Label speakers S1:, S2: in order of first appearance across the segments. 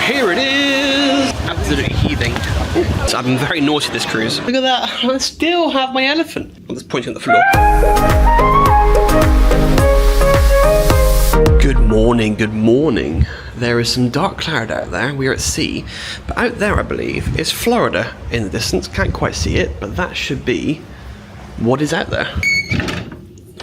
S1: Here it is! Absolutely heaving. Oh, so I've been very naughty this cruise. Look at that, I still have my elephant. I'm just pointing at the floor. Good morning, good morning. There is some dark cloud out there. We are at sea. But out there, I believe, is Florida in the distance. Can't quite see it, but that should be what is out there.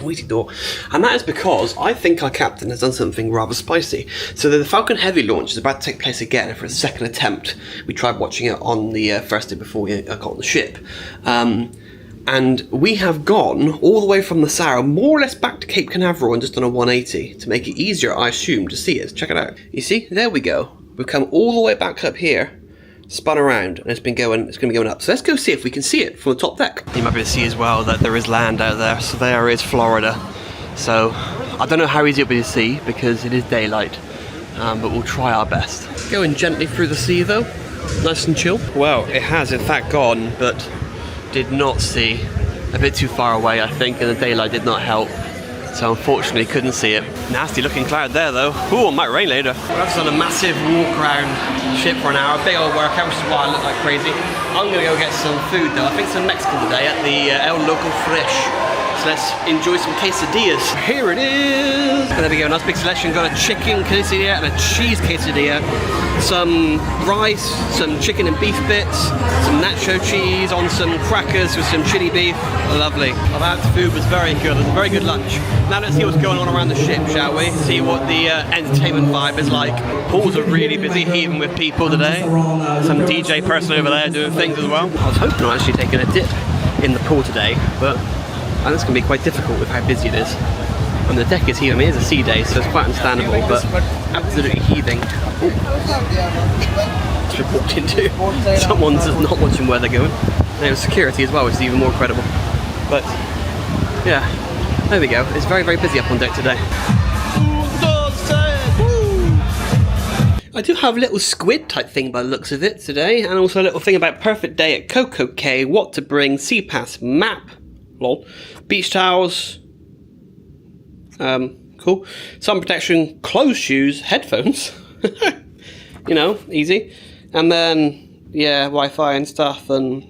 S1: Waiting door. And that is because I think our captain has done something rather spicy. So the Falcon Heavy launch is about to take place again for a second attempt. We tried watching it on the first day before we got on the ship. And we have gone all the way from Nassau, more or less back to Cape Canaveral and just done a 180 to make it easier, I assume, to see it. Check it out. You see? There we go. We've come all the way back up here, spun around, and it's going to be going up. So let's go see if we can see it from the top deck. You might be able to see as well that there is land out there. So there is Florida. So I don't know how easy it'll be to see because it is daylight, but we'll try our best. Going gently through the sea though, nice and chill. Well, it has in fact gone, but did not see. A bit too far away, I think, and the daylight did not help. So unfortunately couldn't see it. Nasty looking cloud there though. Ooh, it might rain later. We've just done a massive walk around ship for an hour, big old workout, which is why I look like crazy. I'm gonna go get some food though. I think some Mexican today at the El Loco Fresh. So let's enjoy some quesadillas. Here it is. There we go, nice big selection. Got a chicken quesadilla and a cheese quesadilla. Some rice, some chicken and beef bits, some nacho cheese on some crackers with some chili beef. Lovely. That food was very good. It was a very good lunch. Now let's see what's going on around the ship, shall we? See what the entertainment vibe is like. Pools are really busy, heaving with people today. Some DJ person over there doing things as well. I was hoping on actually taking a dip in the pool today, but and it's going to be quite difficult with how busy it is. And the deck is heaving. I mean, it is a sea day, so it's quite understandable, but absolutely heaving. It's been walked into. Someone's just not watching where they're going. And it was security as well, which is even more credible. But, yeah, there we go. It's very, very busy up on deck today. I do have a little squid type thing by the looks of it today, and also a little thing about perfect day at Coco Cay, what to bring, sea pass, map, lol, beach towels, cool, sun protection, clothes, shoes, headphones, you know, easy, and then, yeah, Wi-Fi and stuff and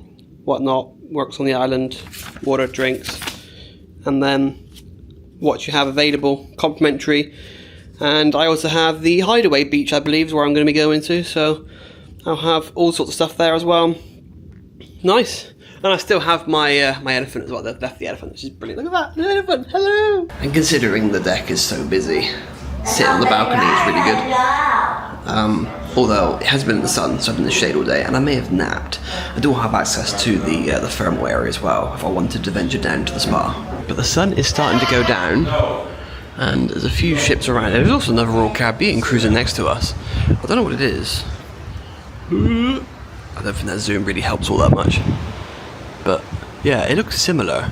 S1: whatnot, works on the island, water, drinks, and then what you have available, complimentary, and I also have the Hideaway Beach, I believe, is where I'm going to be going to, so I'll have all sorts of stuff there as well. Nice. And I still have my my elephant as well. They've left the elephant, which is brilliant. Look at that, the elephant, hello! And considering the deck is so busy, sitting on the balcony is really good. Although it has been in the sun, so I've been in the shade all day, and I may have napped. I do have access to the thermal area as well, if I wanted to venture down to the spa. But the sun is starting to go down, and there's a few ships around. There's also another Royal Caribbean cruising next to us. I don't know what it is. I don't think that zoom really helps all that much. But yeah, it looks similar.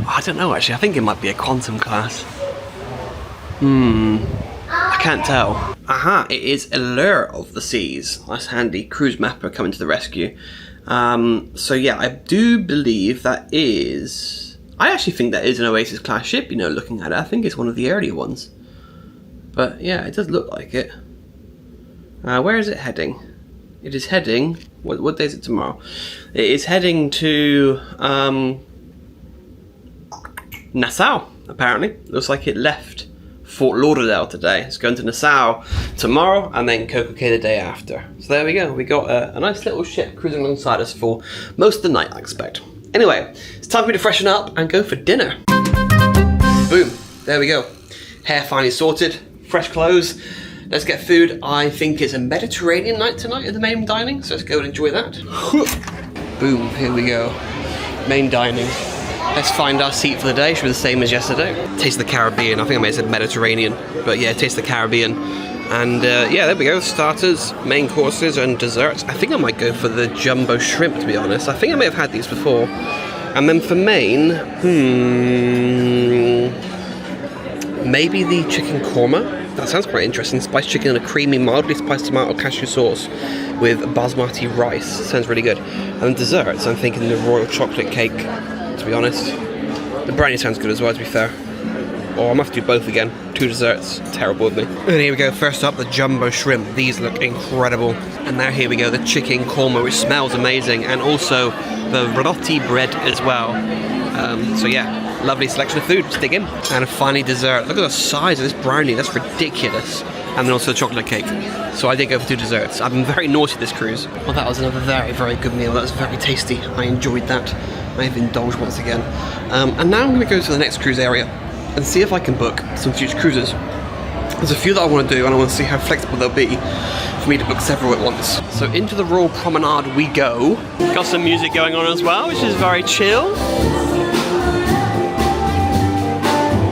S1: I don't know actually, I think it might be a quantum class. I can't tell. Aha, it is Allure of the Seas. That's handy. Cruise mapper coming to the rescue. So yeah, I do believe that is... I actually think that is an Oasis class ship, you know, looking at it. I think it's one of the earlier ones. But yeah, it does look like it. Where is it heading? It is heading... What day is it tomorrow? It is heading to Nassau, apparently. Looks like it left Fort Lauderdale today. It's going to Nassau tomorrow and then Coco Cay the day after. So there we go. We got a nice little ship cruising alongside us for most of the night, I expect. Anyway, it's time for me to freshen up and go for dinner. Boom. There we go. Hair finally sorted. Fresh clothes. Let's get food. I think it's a Mediterranean night tonight at the main dining, so let's go and enjoy that. Boom, here we go. Main dining. Let's find our seat for the day. Should be the same as yesterday. Taste the Caribbean. I think I may have said Mediterranean, but yeah, taste the Caribbean. And yeah, there we go. Starters, main courses, and desserts. I think I might go for the jumbo shrimp, to be honest. I think I may have had these before. And then for main, maybe the chicken korma. That sounds quite interesting. Spiced chicken and a creamy, mildly spiced tomato cashew sauce with basmati rice. Sounds really good. And then desserts, I'm thinking the royal chocolate cake, to be honest. The brownie sounds good as well, to be fair. Or I must do both again. 2 desserts. Terrible of me. And here we go. First up, the jumbo shrimp. These look incredible. And now here we go, the chicken korma, which smells amazing. And also the roti bread as well. So yeah, lovely selection of food. Let's dig in. And finally, dessert. Look at the size of this brownie. That's ridiculous. And then also chocolate cake. So I did go for 2 desserts. I've been very naughty this cruise. Well, that was another very, very good meal. That was very tasty. I enjoyed that. I have indulged once again. And now I'm going to go to the NextCruise area and see if I can book some future cruises. There's a few that I want to do, and I want to see how flexible they'll be for me to book several at once. So into the Royal Promenade we go. Got some music going on as well, which is very chill.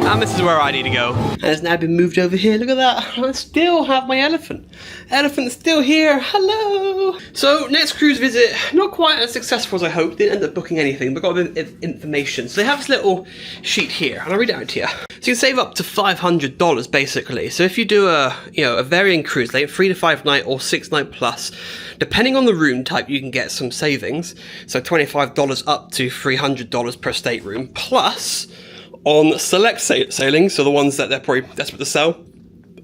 S1: And this is where I need to go. And it's now been moved over here. Look at that. I still have my elephant. Elephant's still here. Hello. So next cruise visit, not quite as successful as I hoped. Didn't end up booking anything, but got a bit of information. So they have this little sheet here, and I'll read it out to you. So you can save up to $500 basically. So if you do a varying cruise, like 3 to 5 night or 6 night plus, depending on the room type, you can get some savings. So $25 up to $300 per stateroom, plus on select sailings, so the ones that they're probably desperate to sell,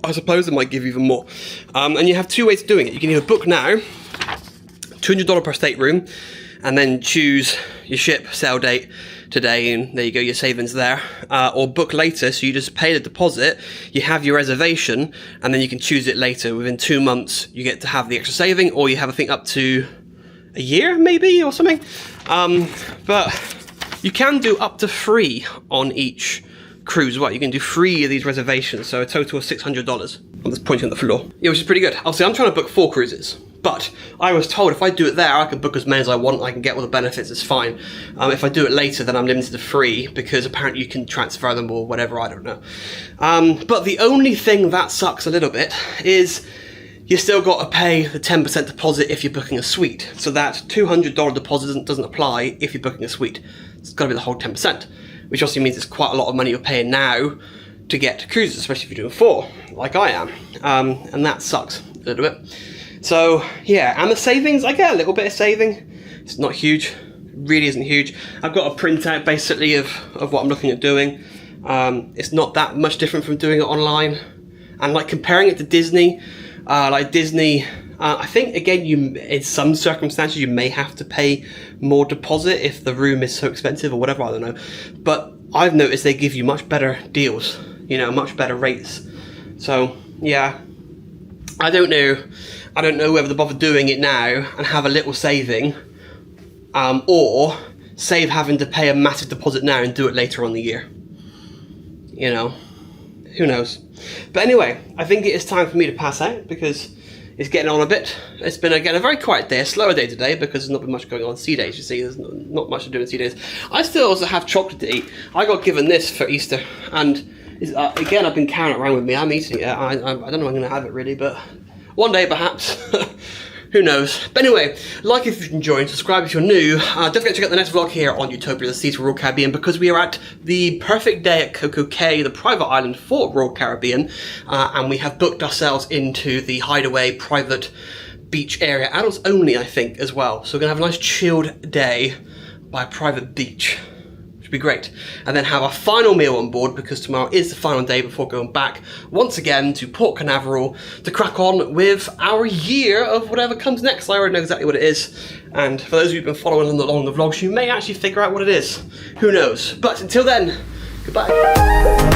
S1: I suppose they might give you even more. And you have 2 ways of doing it. You can either book now, $200 per stateroom, and then choose your ship, sail date, today, and there you go, your savings there. Or book later, so you just pay the deposit, you have your reservation, and then you can choose it later. Within 2 months, you get to have the extra saving, or you have, I think, up to a year, maybe, or something. But you can do up to 3 on each cruise. Well, you can do 3 of these reservations, so a total of $600. I'm just pointing at the floor. Yeah, which is pretty good. Obviously, I'm trying to book 4 cruises, but I was told if I do it there, I can book as many as I want, I can get all the benefits, it's fine. If I do it later, then I'm limited to 3, because apparently you can transfer them or whatever, I don't know. But the only thing that sucks a little bit is you still got to pay the 10% deposit if you're booking a suite. So that $200 deposit doesn't apply if you're booking a suite. It's got to be the whole 10%, which also means it's quite a lot of money you're paying now to get cruises, especially if you're doing 4, like I am. And that sucks a little bit. So yeah, and the savings, I get a little bit of saving. It's not huge, really isn't huge. I've got a printout basically of what I'm looking at doing. It's not that much different from doing it online. And like comparing it to Disney, like Disney, I think again, in some circumstances you may have to pay more deposit if the room is so expensive or whatever, I don't know. But I've noticed they give you much better deals, much better rates. So yeah, I don't know whether to bother doing it now and have a little saving, or save having to pay a massive deposit now and do it later on the year. Who knows? But anyway, I think it is time for me to pass out because it's getting on a bit. It's been, again, a very quiet day, a slower day today because there's not been much going on sea days, you see. There's not much to do in sea days. I still also have chocolate to eat. I got given this for Easter, and again, I've been carrying it around with me. I'm eating it. I don't know if I'm going to have it really, but one day perhaps. Who knows? But anyway, like if you're enjoying, subscribe if you're new. Don't forget to check out the next vlog here on Utopia, the Seas for Royal Caribbean, because we are at the perfect day at Coco Cay, the private island for Royal Caribbean, and we have booked ourselves into the Hideaway private beach area, adults only, I think, as well. So we're gonna have a nice chilled day by a private beach. Which would be great. And then have our final meal on board because tomorrow is the final day before going back once again to Port Canaveral to crack on with our year of whatever comes next. I already know exactly what it is. And for those of you who've been following along the vlogs, you may actually figure out what it is. Who knows? But until then, goodbye.